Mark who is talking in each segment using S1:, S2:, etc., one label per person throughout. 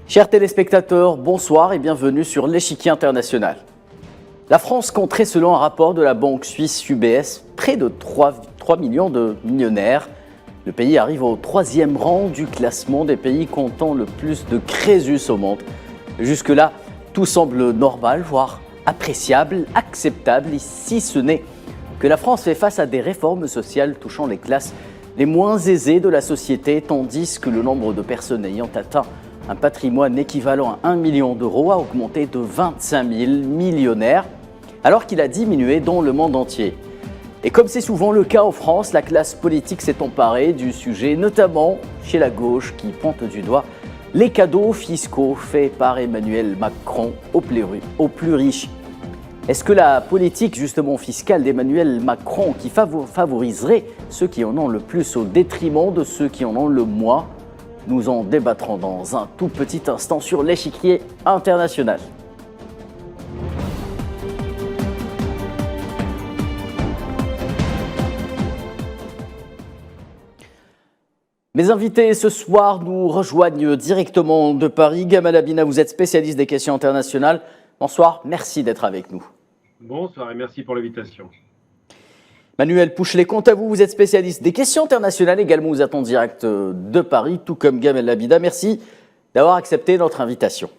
S1: Chers téléspectateurs, bonsoir et bienvenue sur l'échiquier international. La France compterait, selon un rapport de la banque suisse UBS, près de 3 millions de millionnaires. Le pays arrive au 3e rang du classement des pays comptant le plus de crésus au monde. Jusque-là, tout semble normal, voire appréciable, acceptable, si ce n'est que la France fait face à des réformes sociales touchant les classes les moins aisées de la société, tandis que le nombre de personnes ayant atteint un patrimoine équivalent à 1 million d'euros a augmenté de 25 000 millionnaires, alors qu'il a diminué dans le monde entier. Et comme c'est souvent le cas en France, la classe politique s'est emparée du sujet, notamment chez la gauche qui pointe du doigt les cadeaux fiscaux faits par Emmanuel Macron aux plus riches. Est-ce que la politique justement fiscale d'Emmanuel Macron qui favoriserait ceux qui en ont le plus au détriment de ceux qui en ont le moins? Nous en débattrons dans un tout petit instant sur l'échiquier international. Mes invités ce soir nous rejoignent directement de Paris. Gamal Abina, vous êtes spécialiste des questions internationales. Bonsoir, merci d'être avec nous.
S2: Bonsoir et merci pour l'invitation.
S1: Manuel Pouchelet, quant à vous, vous êtes spécialiste des questions internationales, également vous êtes en direct de Paris, tout comme Gamal Abina. Merci d'avoir accepté notre invitation.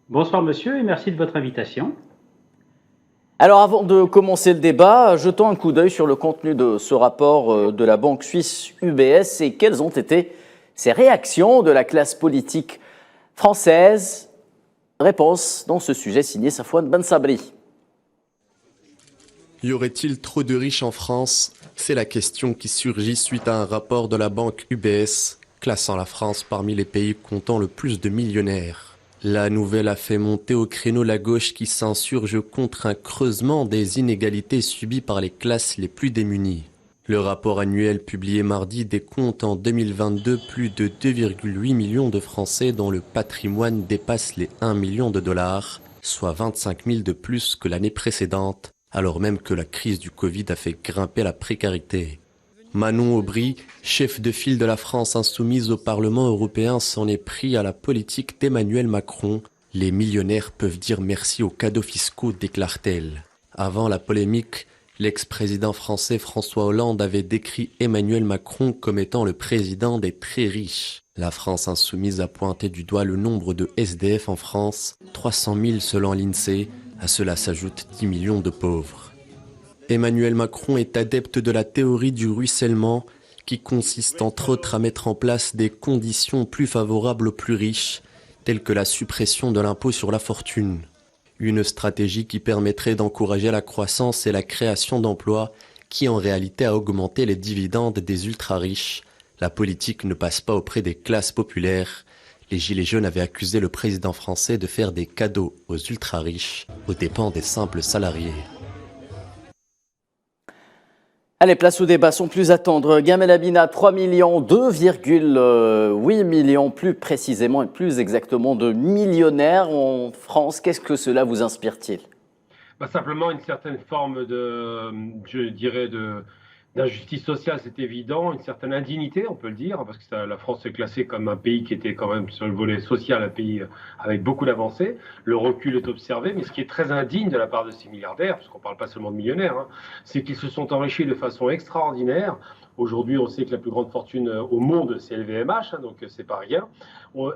S3: Bonsoir monsieur et merci de votre invitation.
S1: Alors avant de commencer le débat, jetons un coup d'œil sur le contenu de ce rapport de la banque suisse UBS et quelles ont été ces réactions de la classe politique française. Réponse dans ce sujet signé Safouane Ben Sabri.
S4: Y aurait-il trop de riches en France? C'est la question qui surgit suite à un rapport de la banque UBS, classant la France parmi les pays comptant le plus de millionnaires. La nouvelle a fait monter au créneau la gauche qui s'insurge contre un creusement des inégalités subies par les classes les plus démunies. Le rapport annuel publié mardi décompte en 2022 plus de 2,8 millions de Français dont le patrimoine dépasse les 1 million de dollars, soit 25 000 de plus que l'année précédente, alors même que la crise du Covid a fait grimper la précarité. Manon Aubry, chef de file de la France insoumise au Parlement européen, s'en est pris à la politique d'Emmanuel Macron. Les millionnaires peuvent dire merci aux cadeaux fiscaux, déclare-t-elle. Avant la polémique, l'ex-président français François Hollande avait décrit Emmanuel Macron comme étant le président des très riches. La France insoumise a pointé du doigt le nombre de SDF en France, 300 000 selon l'INSEE. À cela s'ajoutent 10 millions de pauvres. Emmanuel Macron est adepte de la théorie du ruissellement qui consiste entre autres à mettre en place des conditions plus favorables aux plus riches, telles que la suppression de l'impôt sur la fortune. Une stratégie qui permettrait d'encourager la croissance et la création d'emplois qui en réalité a augmenté les dividendes des ultra-riches. La politique ne passe pas auprès des classes populaires. Les Gilets jaunes avaient accusé le président français de faire des cadeaux aux ultra-riches aux dépens des simples salariés.
S1: Allez, place au débat, sans plus attendre. Gamal Abina, 3 millions, 2,8 millions plus précisément et plus exactement de millionnaires en France. Qu'est-ce que cela vous inspire-t-il?
S2: Simplement une certaine forme d'injustice sociale, c'est évident, une certaine indignité, on peut le dire, parce que la France est classée comme un pays qui était quand même sur le volet social, un pays avec beaucoup d'avancées. Le recul est observé, mais ce qui est très indigne de la part de ces milliardaires, parce qu'on ne parle pas seulement de millionnaires, c'est qu'ils se sont enrichis de façon extraordinaire. Aujourd'hui, on sait que la plus grande fortune au monde, c'est LVMH, donc c'est pas rien.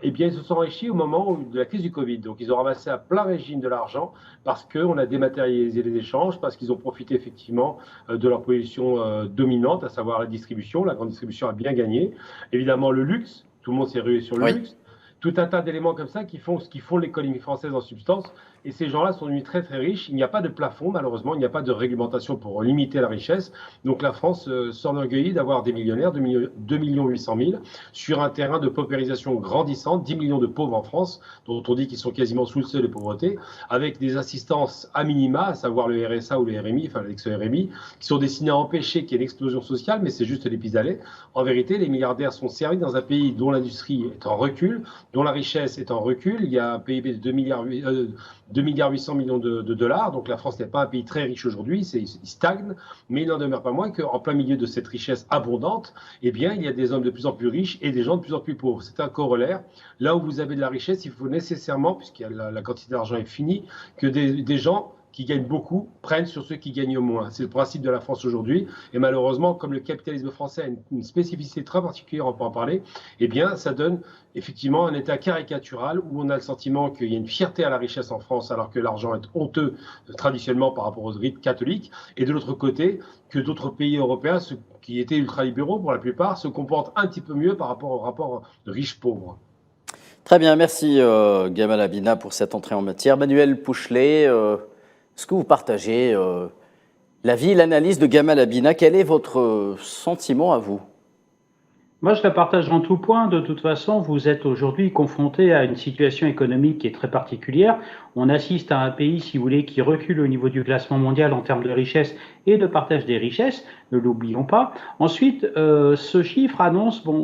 S2: Eh bien, ils se sont enrichis au moment de la crise du Covid. Donc, ils ont ramassé à plein régime de l'argent parce qu'on a dématérialisé les échanges, parce qu'ils ont profité effectivement de leur position dominante, à savoir la distribution. La grande distribution a bien gagné. Évidemment, le luxe, tout le monde s'est rué sur le luxe. Tout un tas d'éléments comme ça qui font l'économie française en substance. Et ces gens-là sont devenus très très riches. Il n'y a pas de plafond, malheureusement, il n'y a pas de réglementation pour limiter la richesse. Donc la France s'enorgueillit d'avoir des millionnaires, 2 800 000, sur un terrain de paupérisation grandissante, 10 millions de pauvres en France, dont on dit qu'ils sont quasiment sous le seuil de pauvreté, avec des assistances à minima, à savoir le RSA ou le RMI, enfin l'ex-RMI, qui sont destinées à empêcher qu'il y ait une explosion sociale, mais c'est juste des pis-aller. En vérité, les milliardaires sont servis dans un pays dont l'industrie est en recul, dont la richesse est en recul. Il y a un PIB de 2 milliards 800 millions de dollars. Donc la France n'est pas un pays très riche aujourd'hui, il stagne, mais il n'en demeure pas moins qu'en plein milieu de cette richesse abondante, eh bien, il y a des hommes de plus en plus riches et des gens de plus en plus pauvres. C'est un corollaire. Là où vous avez de la richesse, il faut nécessairement, puisque la quantité d'argent est finie, que des gens qui gagnent beaucoup prennent sur ceux qui gagnent moins. C'est le principe de la France aujourd'hui. Et malheureusement, comme le capitalisme français a une spécificité très particulière, on peut en parler, eh bien, ça donne effectivement un état caricatural où on a le sentiment qu'il y a une fierté à la richesse en France, alors que l'argent est honteux traditionnellement par rapport aux rites catholiques. Et de l'autre côté, que d'autres pays européens, ceux qui étaient ultralibéraux pour la plupart, se comportent un petit peu mieux par rapport au rapport riche-pauvre.
S1: Très bien, merci Gamal Abina pour cette entrée en matière. Manuel Pouchelet, est-ce que vous partagez l'avis, l'analyse de Gamal Abina? Quel est votre sentiment à vous?
S3: Moi, je la partage en tout point. De toute façon, vous êtes aujourd'hui confronté à une situation économique qui est très particulière. On assiste à un pays, si vous voulez, qui recule au niveau du classement mondial en termes de richesse et de partage des richesses. Ne l'oublions pas. Ensuite, ce chiffre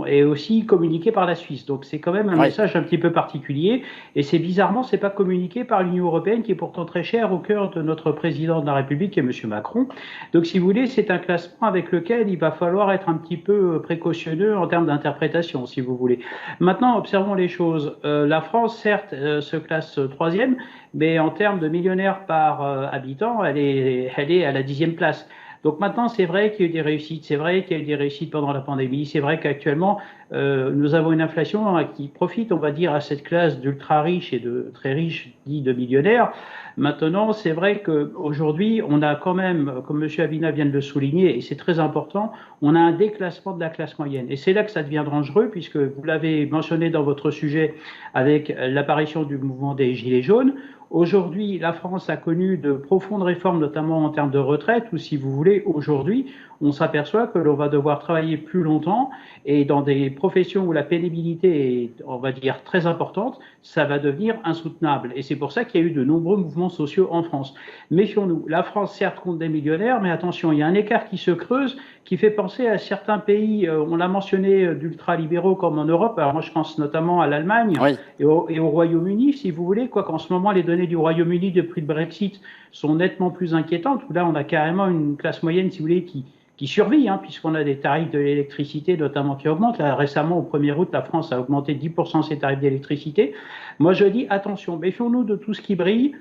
S3: est aussi communiqué par la Suisse. Donc, c'est quand même un message un petit peu particulier. Et c'est bizarrement, c'est pas communiqué par l'Union européenne, qui est pourtant très chère au cœur de notre président de la République, qui est M. Macron. Donc, si vous voulez, c'est un classement avec lequel il va falloir être un petit peu précautionneux en termes d'interprétation, si vous voulez. Maintenant, observons les choses. La France, certes, se classe 3e, mais en termes de millionnaires par habitant, elle est à la 10e place. Donc maintenant, c'est vrai qu'il y a eu des réussites, c'est vrai qu'il y a eu des réussites pendant la pandémie, c'est vrai qu'actuellement, nous avons une inflation qui profite, on va dire, à cette classe d'ultra riches et de très riches, dits de millionnaires. Maintenant, c'est vrai qu'aujourd'hui, on a quand même, comme M. Abina vient de le souligner, et c'est très important, on a un déclassement de la classe moyenne. Et c'est là que ça devient dangereux, puisque vous l'avez mentionné dans votre sujet avec l'apparition du mouvement des Gilets jaunes. Aujourd'hui, la France a connu de profondes réformes, notamment en termes de retraite, où, si vous voulez, aujourd'hui, on s'aperçoit que l'on va devoir travailler plus longtemps et dans des professions où la pénibilité est, on va dire, très importante, ça va devenir insoutenable. Et c'est pour ça qu'il y a eu de nombreux mouvements sociaux en France. Méfions-nous. La France, certes, compte des millionnaires, mais attention, il y a un écart qui se creuse qui fait penser à certains pays, on l'a mentionné, d'ultralibéraux comme en Europe. Alors moi, je pense notamment à l'Allemagne et au Royaume-Uni, si vous voulez, quoiqu'en ce moment, les données du Royaume-Uni depuis le Brexit sont nettement plus inquiétantes, où là, on a carrément une classe moyenne, si vous voulez, qui survit, puisqu'on a des tarifs de l'électricité notamment qui augmentent. Là, récemment, au 1er août, la France a augmenté 10% ses tarifs d'électricité. Moi, je dis, attention, méfions-nous de tout ce qui brille.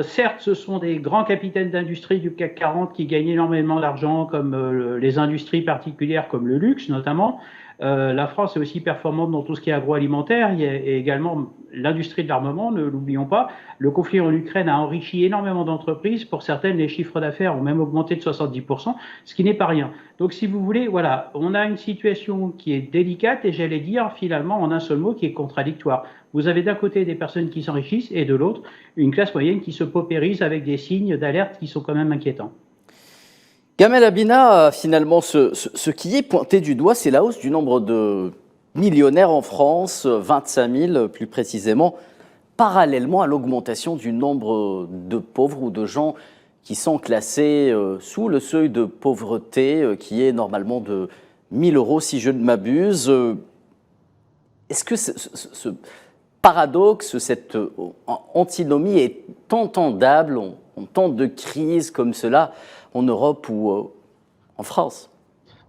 S3: Certes, ce sont des grands capitaines d'industrie du CAC 40 qui gagnent énormément d'argent, comme les industries particulières, comme le luxe notamment. La France est aussi performante dans tout ce qui est agroalimentaire. Il y a également l'industrie de l'armement, ne l'oublions pas. Le conflit en Ukraine a enrichi énormément d'entreprises. Pour certaines, les chiffres d'affaires ont même augmenté de 70%, ce qui n'est pas rien. Donc, si vous voulez, voilà, on a une situation qui est délicate et j'allais dire finalement en un seul mot qui est contradictoire. Vous avez d'un côté des personnes qui s'enrichissent et de l'autre une classe moyenne qui se paupérise avec des signes d'alerte qui sont quand même inquiétants.
S1: Gamal Abina, finalement, ce qui est pointé du doigt, c'est la hausse du nombre de millionnaires en France, 25 000 plus précisément, parallèlement à l'augmentation du nombre de pauvres ou de gens qui sont classés sous le seuil de pauvreté, qui est normalement de 1 000 € si je ne m'abuse. Est-ce que ce paradoxe, cette antinomie est entendable en temps de crise comme cela en Europe ou en France?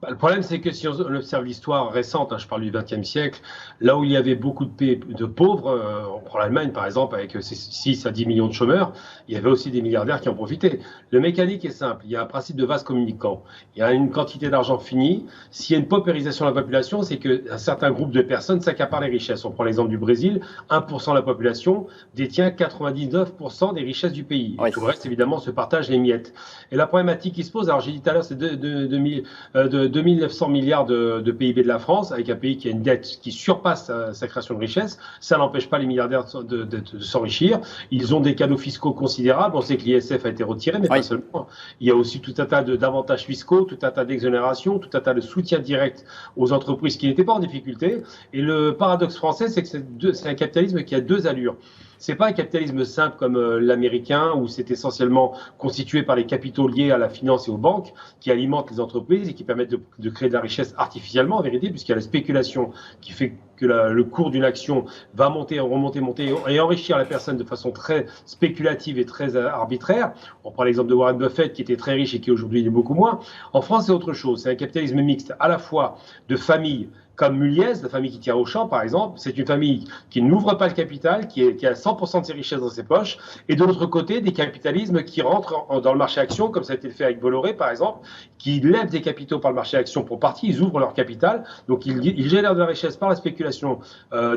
S2: Le problème, c'est que si on observe l'histoire récente, je parle du XXe siècle, là où il y avait beaucoup de pauvres, on prend l'Allemagne par exemple, avec ses 6 à 10 millions de chômeurs, il y avait aussi des milliardaires qui en profitaient. Le mécanique est simple, il y a un principe de vase communicant. Il y a une quantité d'argent finie. S'il y a une paupérisation de la population, c'est qu'un certain groupe de personnes s'accaparent les richesses. On prend l'exemple du Brésil, 1% de la population détient 99% des richesses du pays. Et tout le reste, évidemment, se partage les miettes. Et la problématique qui se pose, alors j'ai dit tout à l'heure, c'est de 2900 milliards de PIB de la France, avec un pays qui a une dette qui surpasse sa création de richesse. Ça n'empêche pas les milliardaires de s'enrichir. Ils ont des cadeaux fiscaux considérables. On sait que l'ISF a été retiré, mais pas seulement. Il y a aussi tout un tas d'avantages fiscaux, tout un tas d'exonérations, tout un tas de soutien direct aux entreprises qui n'étaient pas en difficulté. Et le paradoxe français, c'est que c'est un capitalisme qui a deux allures. C'est pas un capitalisme simple comme l'américain où c'est essentiellement constitué par les capitaux liés à la finance et aux banques qui alimentent les entreprises et qui permettent de créer de la richesse artificiellement en vérité puisqu'il y a la spéculation qui fait que le cours d'une action va monter, remonter, monter et enrichir la personne de façon très spéculative et très arbitraire. On prend l'exemple de Warren Buffett qui était très riche et qui aujourd'hui est beaucoup moins. En France, c'est autre chose. C'est un capitalisme mixte à la fois de familles comme Muliez, la famille qui tient au champ par exemple, c'est une famille qui n'ouvre pas le capital, qui a 100% de ses richesses dans ses poches, et de l'autre côté, des capitalismes qui rentrent dans le marché action, comme ça a été fait avec Bolloré par exemple, qui lèvent des capitaux par le marché action pour partie, ils ouvrent leur capital, donc ils génèrent de la richesse par la spéculation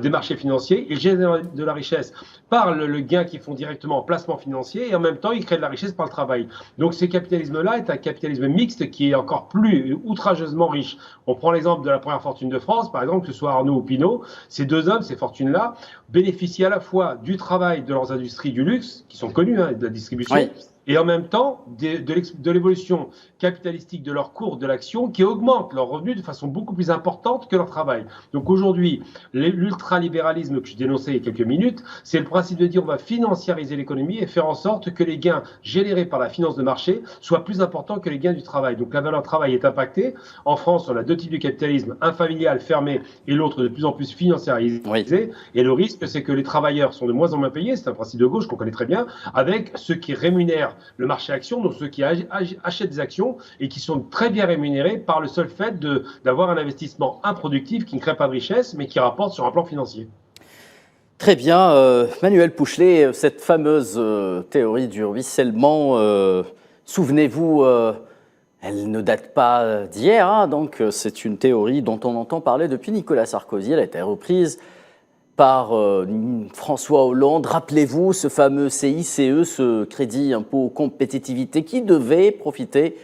S2: des marchés financiers, ils génèrent de la richesse par le gain qu'ils font directement en placement financier, et en même temps, ils créent de la richesse par le travail. Donc ce capitalisme-là est un capitalisme mixte qui est encore plus outrageusement riche. On prend l'exemple de la première fortune de France, par exemple, que ce soit Arnaud ou Pinault, ces deux hommes, ces fortunes-là, bénéficient à la fois du travail de leurs industries du luxe, qui sont connues, de la distribution, oui, et en même temps de l'évolution capitalistique de leur cours de l'action qui augmente leurs revenus de façon beaucoup plus importante que leur travail. Donc aujourd'hui, l'ultralibéralisme que je dénonçais il y a quelques minutes, c'est le principe de dire on va financiariser l'économie et faire en sorte que les gains générés par la finance de marché soient plus importants que les gains du travail. Donc la valeur travail est impactée. En France, on a deux types de capitalisme, un familial fermé et l'autre de plus en plus financiarisé. Oui. Et le risque, c'est que les travailleurs sont de moins en moins payés, c'est un principe de gauche qu'on connaît très bien, avec ceux qui rémunèrent le marché action, donc ceux qui achètent des actions et qui sont très bien rémunérés par le seul fait d'avoir un investissement improductif qui ne crée pas de richesse mais qui rapporte sur un plan financier.
S1: Très bien, Manuel Pouchelet, cette fameuse théorie du ruissellement, souvenez-vous, elle ne date pas d'hier, hein, donc c'est une théorie dont on entend parler depuis Nicolas Sarkozy, elle a été reprise par François Hollande. Rappelez-vous ce fameux CICE, ce crédit impôt compétitivité qui devait profiter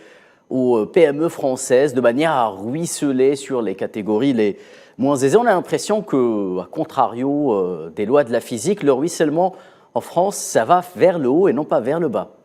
S1: aux PME françaises de manière à ruisseler sur les catégories les moins aisées. On a l'impression que, à contrario des lois de la physique, le ruissellement en France, ça va vers le haut et non pas vers le bas.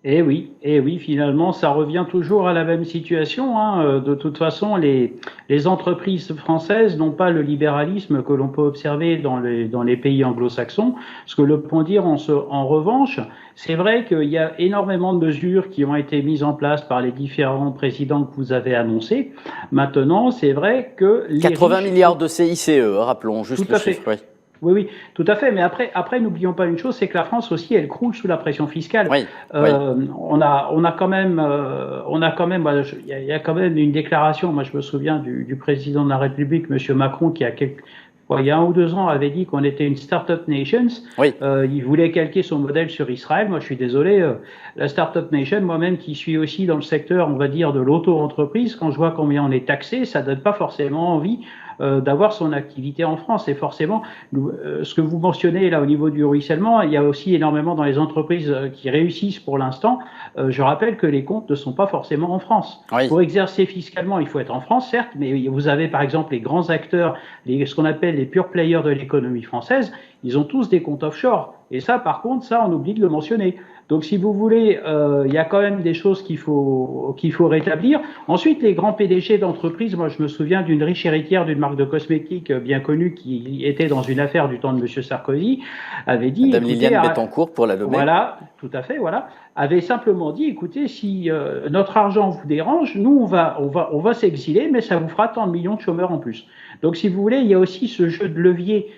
S3: Et oui, finalement, ça revient toujours à la même situation, hein. De toute façon, les entreprises françaises n'ont pas le libéralisme que l'on peut observer dans les pays anglo-saxons. Ce que l'on peut dire en revanche, c'est vrai qu'il y a énormément de mesures qui ont été mises en place par les différents présidents que vous avez annoncés. Maintenant, c'est vrai que
S1: 80 milliards de CICE, rappelons juste le chiffre. Oui.
S3: Oui, tout à fait. Mais après, n'oublions pas une chose, c'est que la France aussi, elle croule sous la pression fiscale. Oui, on a quand même, il y a quand même une déclaration. Moi, je me souviens du président de la République, Monsieur Macron, qui il y a 1 ou 2 ans, avait dit qu'on était une start-up nation. Oui. Il voulait calquer son modèle sur Israël. Moi, je suis désolé. La start-up nation, moi-même qui suis aussi dans le secteur, on va dire, de l'auto-entreprise, quand je vois combien on est taxé, ça donne pas forcément envie d'avoir son activité en France. Et forcément, ce que vous mentionnez là au niveau du ruissellement, il y a aussi énormément dans les entreprises qui réussissent pour l'instant. Je rappelle que les comptes ne sont pas forcément en France. Oui. Pour exercer fiscalement, il faut être en France, certes, mais vous avez par exemple les grands acteurs, ce qu'on appelle les pure players de l'économie française, ils ont tous des comptes offshore. Et ça, par contre, ça, on oublie de le mentionner. Donc, si vous voulez, il y a quand même des choses qu'il faut rétablir. Ensuite, les grands PDG d'entreprises, moi, je me souviens d'une riche héritière d'une marque de cosmétiques bien connue qui était dans une affaire du temps de M. Sarkozy, avait dit...
S1: Madame Liliane Bettencourt, pour la nommer.
S3: Voilà, tout à fait, voilà. Avait simplement dit, écoutez, si notre argent vous dérange, nous, on va s'exiler, mais ça vous fera tant de millions de chômeurs en plus. Donc, si vous voulez, il y a aussi ce jeu de levier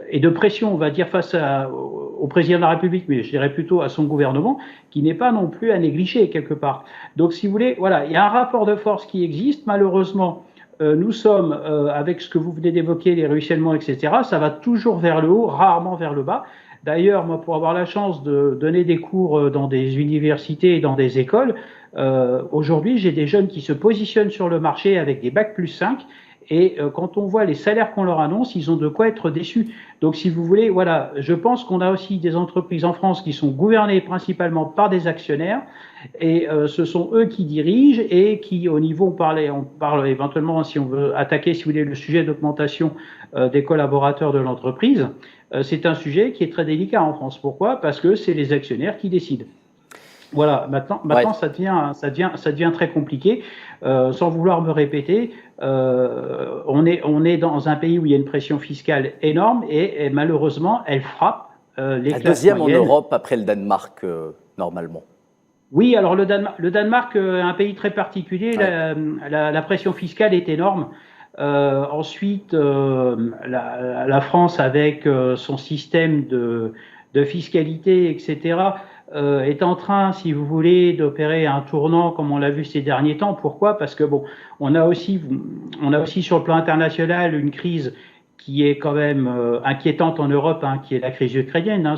S3: et de pression, on va dire, face au président de la République, mais je dirais plutôt à son gouvernement, qui n'est pas non plus à négliger quelque part. Donc, si vous voulez, voilà, il y a un rapport de force qui existe. Malheureusement, nous sommes, avec ce que vous venez d'évoquer, les ruissellements, etc., ça va toujours vers le haut, rarement vers le bas. D'ailleurs, moi, pour avoir la chance de donner des cours dans des universités et dans des écoles, aujourd'hui, j'ai des jeunes qui se positionnent sur le marché avec des bacs plus 5. Et quand on voit les salaires qu'on leur annonce, ils ont de quoi être déçus. Donc, si vous voulez, voilà, je pense qu'on a aussi des entreprises en France qui sont gouvernées principalement par des actionnaires, et ce sont eux qui dirigent et qui, au niveau, on parle éventuellement, si on veut attaquer, si vous voulez, le sujet d'augmentation des collaborateurs de l'entreprise. C'est un sujet qui est très délicat en France. Pourquoi ? Parce que c'est les actionnaires qui décident. Voilà, maintenant ouais. Ça devient très compliqué. Sans vouloir me répéter, on est dans un pays où il y a une pression fiscale énorme et malheureusement, elle frappe les classes
S1: deuxième
S3: moyennes.
S1: En Europe après le Danemark, normalement.
S3: Oui, alors le Danemark est un pays très particulier. Ouais. La pression fiscale est énorme. Ensuite, la France, avec son système de fiscalité, etc., est en train, si vous voulez, d'opérer un tournant comme on l'a vu ces derniers temps. Pourquoi? Parce que bon, on a aussi sur le plan international une crise qui est quand même inquiétante en Europe, hein, qui est la crise ukrainienne. Hein,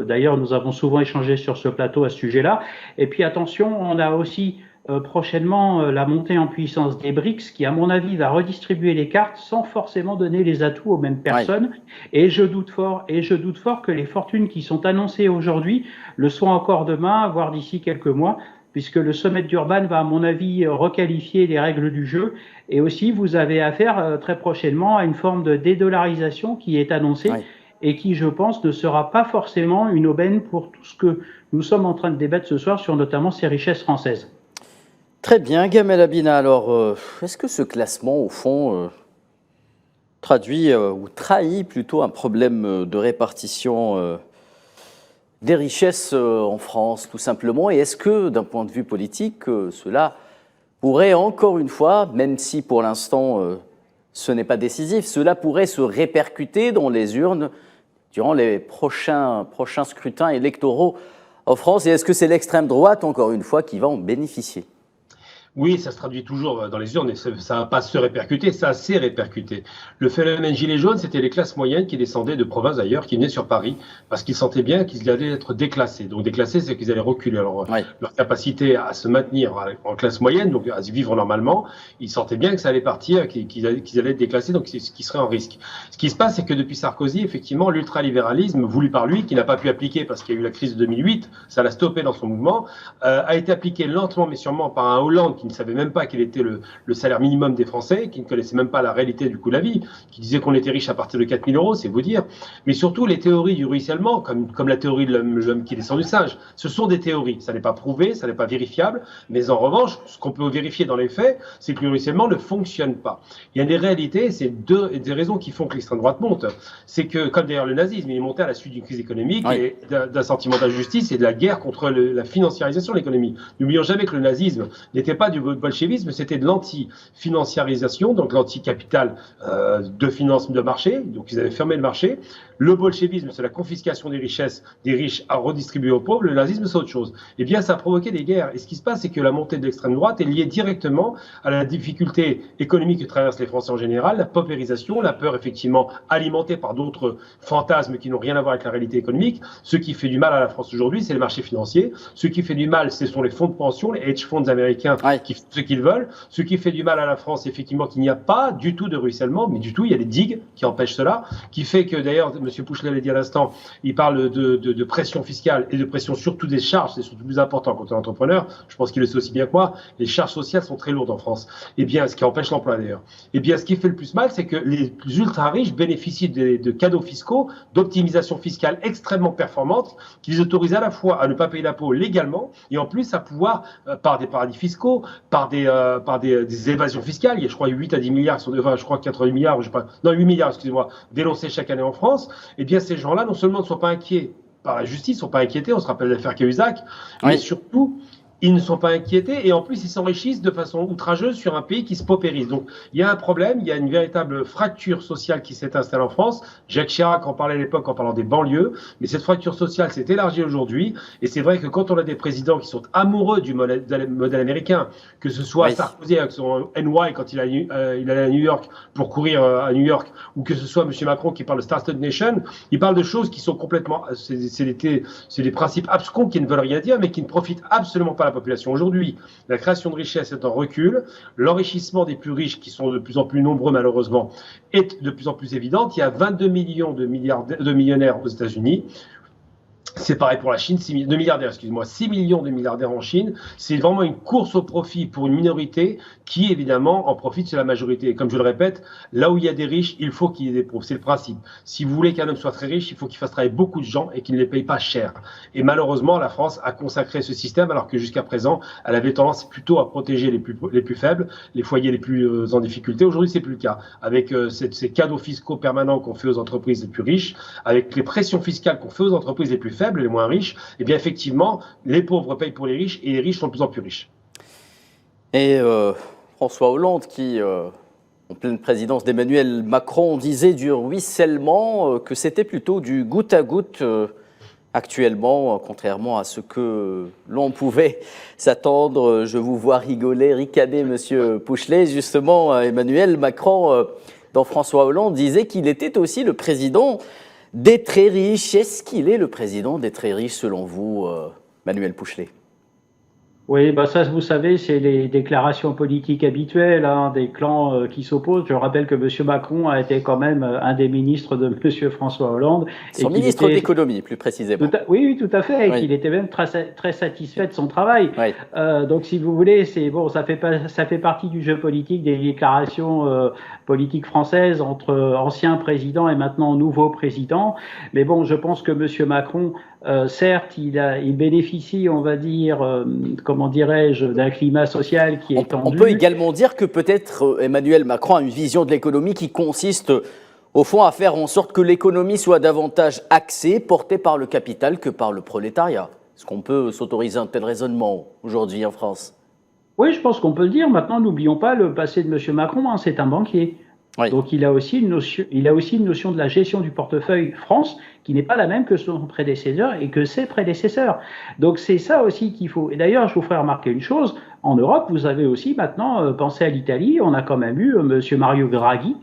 S3: d'ailleurs, nous avons souvent échangé sur ce plateau à ce sujet-là. Et puis attention, on a aussi prochainement la montée en puissance des BRICS, qui, à mon avis, va redistribuer les cartes sans forcément donner les atouts aux mêmes personnes. Oui. Et je doute fort que les fortunes qui sont annoncées aujourd'hui le soient encore demain, voire d'ici quelques mois, puisque le sommet de Durban va, à mon avis, requalifier les règles du jeu. Et aussi, vous avez affaire très prochainement à une forme de dédollarisation qui est annoncée. Oui. Et qui, je pense, ne sera pas forcément une aubaine pour tout ce que nous sommes en train de débattre ce soir sur notamment ces richesses françaises.
S1: Très bien, Gamel Abina. Alors, est-ce que ce classement, au fond, traduit ou trahit plutôt un problème de répartition des richesses en France, tout simplement? Et est-ce que, d'un point de vue politique, cela pourrait, encore une fois, même si pour l'instant ce n'est pas décisif, cela pourrait se répercuter dans les urnes durant les prochains scrutins électoraux en France? Et est-ce que c'est l'extrême droite, encore une fois, qui va en bénéficier?
S2: Oui, ça se traduit toujours dans les urnes et ça ne va pas se répercuter, ça s'est répercuté. Le phénomène gilet jaune, c'était les classes moyennes qui descendaient de province d'ailleurs, qui venaient sur Paris, parce qu'ils sentaient bien qu'ils allaient être déclassés. Donc déclassés, c'est qu'ils allaient reculer. Alors leur capacité à se maintenir en classe moyenne, donc à vivre normalement, ils sentaient bien que ça allait partir, qu'ils allaient être déclassés, donc c'est ce qui serait en risque. Ce qui se passe, c'est que depuis Sarkozy, effectivement, l'ultralibéralisme voulu par lui, qui n'a pas pu appliquer parce qu'il y a eu la crise de 2008, ça l'a stoppé dans son mouvement, a été appliqué lentement mais sûrement par un Hollande qui ne savait même pas quel était le salaire minimum des Français, qui ne connaissait même pas la réalité du coût de la vie, qui disait qu'on était riche à partir de 4 000 euros, c'est vous dire. Mais surtout, les théories du ruissellement, comme la théorie de l'homme qui descend du singe, ce sont des théories. Ça n'est pas prouvé, ça n'est pas vérifiable, mais en revanche, ce qu'on peut vérifier dans les faits, c'est que le ruissellement ne fonctionne pas. Il y a des réalités, c'est des raisons qui font que l'extrême droite monte. C'est que, comme d'ailleurs le nazisme, il est monté à la suite d'une crise économique et d'un sentiment d'injustice et de la guerre contre la financiarisation de l'économie. N'oublions jamais que le nazisme n'était pas du bolchevisme, c'était de l'anti-financiarisation, donc l'anti-capital de finance de marché, donc ils avaient fermé le marché. Le bolchevisme, c'est la confiscation des richesses des riches à redistribuer aux pauvres. Le nazisme, c'est autre chose. Eh bien, ça a provoqué des guerres. Et ce qui se passe, c'est que la montée de l'extrême droite est liée directement à la difficulté économique que traversent les Français en général, la paupérisation, la peur effectivement alimentée par d'autres fantasmes qui n'ont rien à voir avec la réalité économique. Ce qui fait du mal à la France aujourd'hui, c'est les marchés financiers. Ce qui fait du mal, ce sont les fonds de pension, les hedge funds américains qui font ce qu'ils veulent. Ce qui fait du mal à la France, effectivement, qu'il n'y a pas du tout de ruissellement, mais du tout, il y a des digues qui empêchent cela, qui fait que d'ailleurs, M. Pouchelet l'a dit à l'instant, il parle de pression fiscale et de pression surtout des charges, c'est surtout plus important quand on est entrepreneur, je pense qu'il le sait aussi bien que moi, les charges sociales sont très lourdes en France, et bien, ce qui empêche l'emploi d'ailleurs. Et bien, ce qui fait le plus mal, c'est que les ultra riches bénéficient de cadeaux fiscaux, d'optimisation fiscale extrêmement performante, qui les autorisent à la fois à ne pas payer d'impôts légalement, et en plus à pouvoir, par des paradis fiscaux, par des évasions fiscales, il y a je crois 8 à 10 milliards, je crois 80 milliards, 8 milliards, excusez-moi, dénoncés chaque année en France. Eh bien, ces gens-là, non seulement ne sont pas inquiets par la justice, ne sont pas inquiétés, on se rappelle l'affaire Cahuzac, mais surtout, ils ne sont pas inquiétés et en plus, ils s'enrichissent de façon outrageuse sur un pays qui se paupérise. Donc, il y a un problème, il y a une véritable fracture sociale qui s'est installée en France. Jacques Chirac en parlait à l'époque en parlant des banlieues, mais cette fracture sociale s'est élargie aujourd'hui. Et c'est vrai que quand on a des présidents qui sont amoureux du modèle américain, que ce soit Sarkozy avec son NY quand il allait à New York pour courir à New York, ou que ce soit M. Macron qui parle de Star-Studded Nation, il parle de choses qui sont complètement... C'est des principes abscons qui ne veulent rien dire, mais qui ne profitent absolument pas la population. Aujourd'hui, la création de richesses est en recul, l'enrichissement des plus riches, qui sont de plus en plus nombreux malheureusement, est de plus en plus évident. Il y a 22 millions de millionnaires aux États-Unis. C'est pareil pour la Chine, 6 millions de milliardaires en Chine. C'est vraiment une course au profit pour une minorité qui, évidemment, en profite sur la majorité. Et comme je le répète, là où il y a des riches, il faut qu'il y ait des pauvres. C'est le principe. Si vous voulez qu'un homme soit très riche, il faut qu'il fasse travailler beaucoup de gens et qu'il ne les paye pas cher. Et malheureusement, la France a consacré ce système alors que jusqu'à présent, elle avait tendance plutôt à protéger les plus faibles, les foyers les plus en difficulté. Aujourd'hui, c'est plus le cas. Avec ces cadeaux fiscaux permanents qu'on fait aux entreprises les plus riches, avec les pressions fiscales qu'on fait aux entreprises les plus faibles, les moins riches, eh bien effectivement, les pauvres payent pour les riches et les riches sont de plus en plus riches.
S1: Et François Hollande qui En pleine présidence d'Emmanuel Macron, on disait du ruissellement, que c'était plutôt du goutte à goutte actuellement, contrairement à ce que l'on pouvait s'attendre. Je vous vois rigoler, ricaner, monsieur Pouchelet. Justement, Emmanuel Macron, dans François Hollande, disait qu'il était aussi le président des très riches. Est-ce qu'il est le président des très riches selon vous, Manuel Pouchelet ?
S3: Oui, bah ça, vous savez, c'est les déclarations politiques habituelles des clans qui s'opposent. Je rappelle que M. Macron a été quand même un des ministres de M. François Hollande.
S1: Son ministre d'économie, plus précisément.
S3: Oui, tout à fait, et
S1: Oui.
S3: qu'il était même très satisfait de son travail.
S1: Oui.
S3: Donc, si vous voulez, c'est bon, ça fait partie du jeu politique des déclarations politiques françaises entre anciens présidents et maintenant nouveaux présidents. Mais bon, je pense que M. Macron, certes, il bénéficie, on va dire, comment dirais-je, d'un climat social qui est tendu.
S1: On peut également dire que peut-être Emmanuel Macron a une vision de l'économie qui consiste au fond à faire en sorte que l'économie soit davantage axée, portée par le capital que par le prolétariat. Est-ce qu'on peut s'autoriser un tel raisonnement aujourd'hui en France ?
S3: Oui, je pense qu'on peut le dire. Maintenant, n'oublions pas le passé de M. Macron, c'est un banquier.
S1: Oui.
S3: Donc il a aussi une notion de la gestion du portefeuille France qui n'est pas la même que son prédécesseur et que ses prédécesseurs. Donc c'est ça aussi qu'il faut. Et d'ailleurs, je vous ferai remarquer une chose, en Europe, vous avez aussi maintenant pensé à l'Italie, on a quand même eu M. Mario Draghi,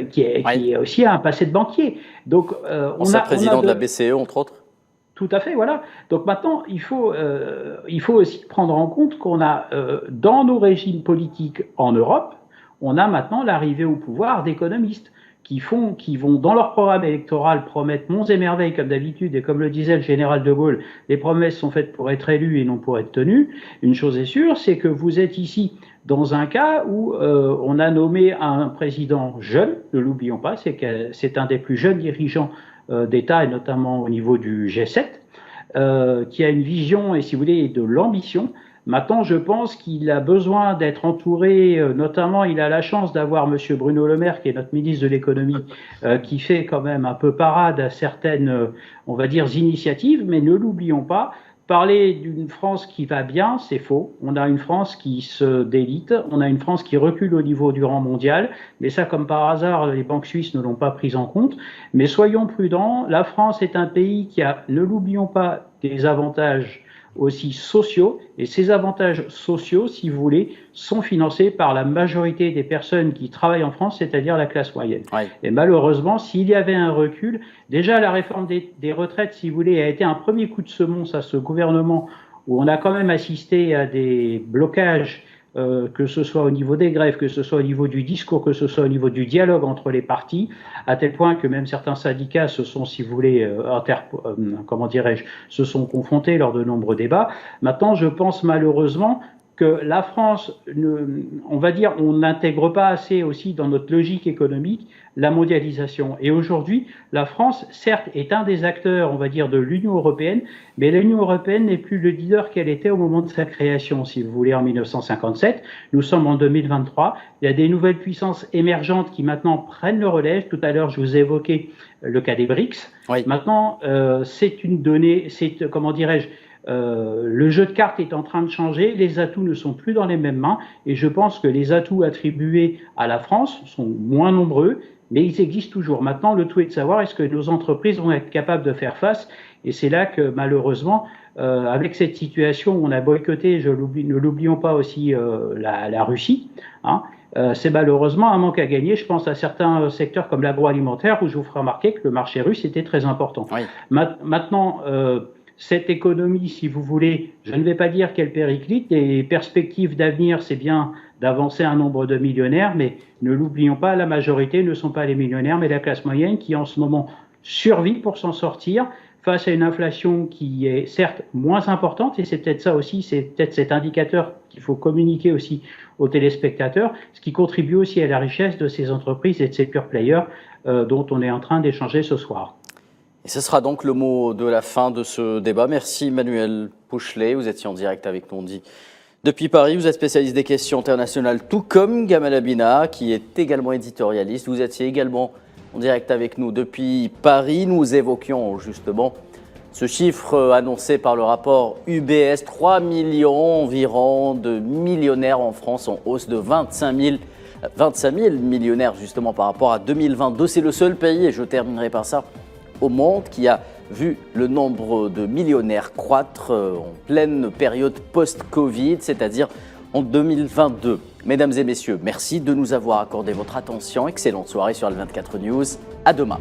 S3: qui est aussi un passé de banquier. Donc
S1: on a président de la BCE, entre autres.
S3: Tout à fait, voilà. Donc maintenant, il faut aussi prendre en compte qu'on a dans nos régimes politiques en Europe, on a maintenant l'arrivée au pouvoir d'économistes qui vont dans leur programme électoral promettre monts et merveilles comme d'habitude, et comme le disait le général de Gaulle, les promesses sont faites pour être élues et non pour être tenues. Une chose est sûre, c'est que vous êtes ici dans un cas où on a nommé un président jeune, ne l'oublions pas, c'est un des plus jeunes dirigeants d'État, et notamment au niveau du G7, qui a une vision et, si vous voulez, de l'ambition. Maintenant, je pense qu'il a besoin d'être entouré, notamment il a la chance d'avoir M. Bruno Le Maire, qui est notre ministre de l'économie, qui fait quand même un peu parade à certaines, on va dire, initiatives, mais ne l'oublions pas, parler d'une France qui va bien, c'est faux. On a une France qui se délite, on a une France qui recule au niveau du rang mondial, mais ça, comme par hasard, les banques suisses ne l'ont pas pris en compte. Mais soyons prudents, la France est un pays qui a, ne l'oublions pas, des avantages aussi sociaux, et ces avantages sociaux, si vous voulez, sont financés par la majorité des personnes qui travaillent en France, c'est-à-dire la classe moyenne. Oui. Et malheureusement, s'il y avait un recul, déjà la réforme des retraites, si vous voulez, a été un premier coup de semonce à ce gouvernement où on a quand même assisté à des blocages, que ce soit au niveau des grèves, que ce soit au niveau du discours, que ce soit au niveau du dialogue entre les partis, à tel point que même certains syndicats se sont, si vous voulez, se sont confrontés lors de nombreux débats. Maintenant, je pense malheureusement que la France, on va dire, on n'intègre pas assez aussi dans notre logique économique la mondialisation. Et aujourd'hui, la France, certes, est un des acteurs, on va dire, de l'Union européenne, mais l'Union européenne n'est plus le leader qu'elle était au moment de sa création, si vous voulez, en 1957. Nous sommes en 2023. Il y a des nouvelles puissances émergentes qui maintenant prennent le relais. Tout à l'heure, je vous ai évoqué le cas des BRICS. Oui. Maintenant, c'est une donnée, le jeu de cartes est en train de changer, les atouts ne sont plus dans les mêmes mains, et je pense que les atouts attribués à la France sont moins nombreux, mais ils existent toujours. Maintenant, le tout est de savoir est-ce que nos entreprises vont être capables de faire face, et c'est là que malheureusement, avec cette situation, on a boycotté, ne l'oublions pas aussi, la Russie, c'est malheureusement un manque à gagner. Je pense à certains secteurs comme l'agroalimentaire, où je vous ferai remarquer que le marché russe était très important. Oui. Maintenant, cette économie, si vous voulez, je ne vais pas dire qu'elle périclite, les perspectives d'avenir, c'est bien d'avancer un nombre de millionnaires, mais ne l'oublions pas, la majorité ne sont pas les millionnaires, mais la classe moyenne qui en ce moment survit pour s'en sortir face à une inflation qui est certes moins importante, et c'est peut-être ça aussi, c'est peut-être cet indicateur qu'il faut communiquer aussi aux téléspectateurs, ce qui contribue aussi à la richesse de ces entreprises et de ces pure players dont on est en train d'échanger ce soir.
S1: Et ce sera donc le mot de la fin de ce débat. Merci Manuel Pouchelet, vous étiez en direct avec Nondi. Depuis Paris, vous êtes spécialiste des questions internationales, tout comme Gamal Abina, qui est également éditorialiste. Vous étiez également en direct avec nous depuis Paris. Nous évoquions justement ce chiffre annoncé par le rapport UBS, 3 millions environ de millionnaires en France, en hausse de 25 000 25 000 millionnaires justement par rapport à 2022. C'est le seul pays, et je terminerai par ça, au monde qui a vu le nombre de millionnaires croître en pleine période post-Covid, c'est-à-dire en 2022. Mesdames et messieurs, merci de nous avoir accordé votre attention. Excellente soirée sur L24 News. À demain.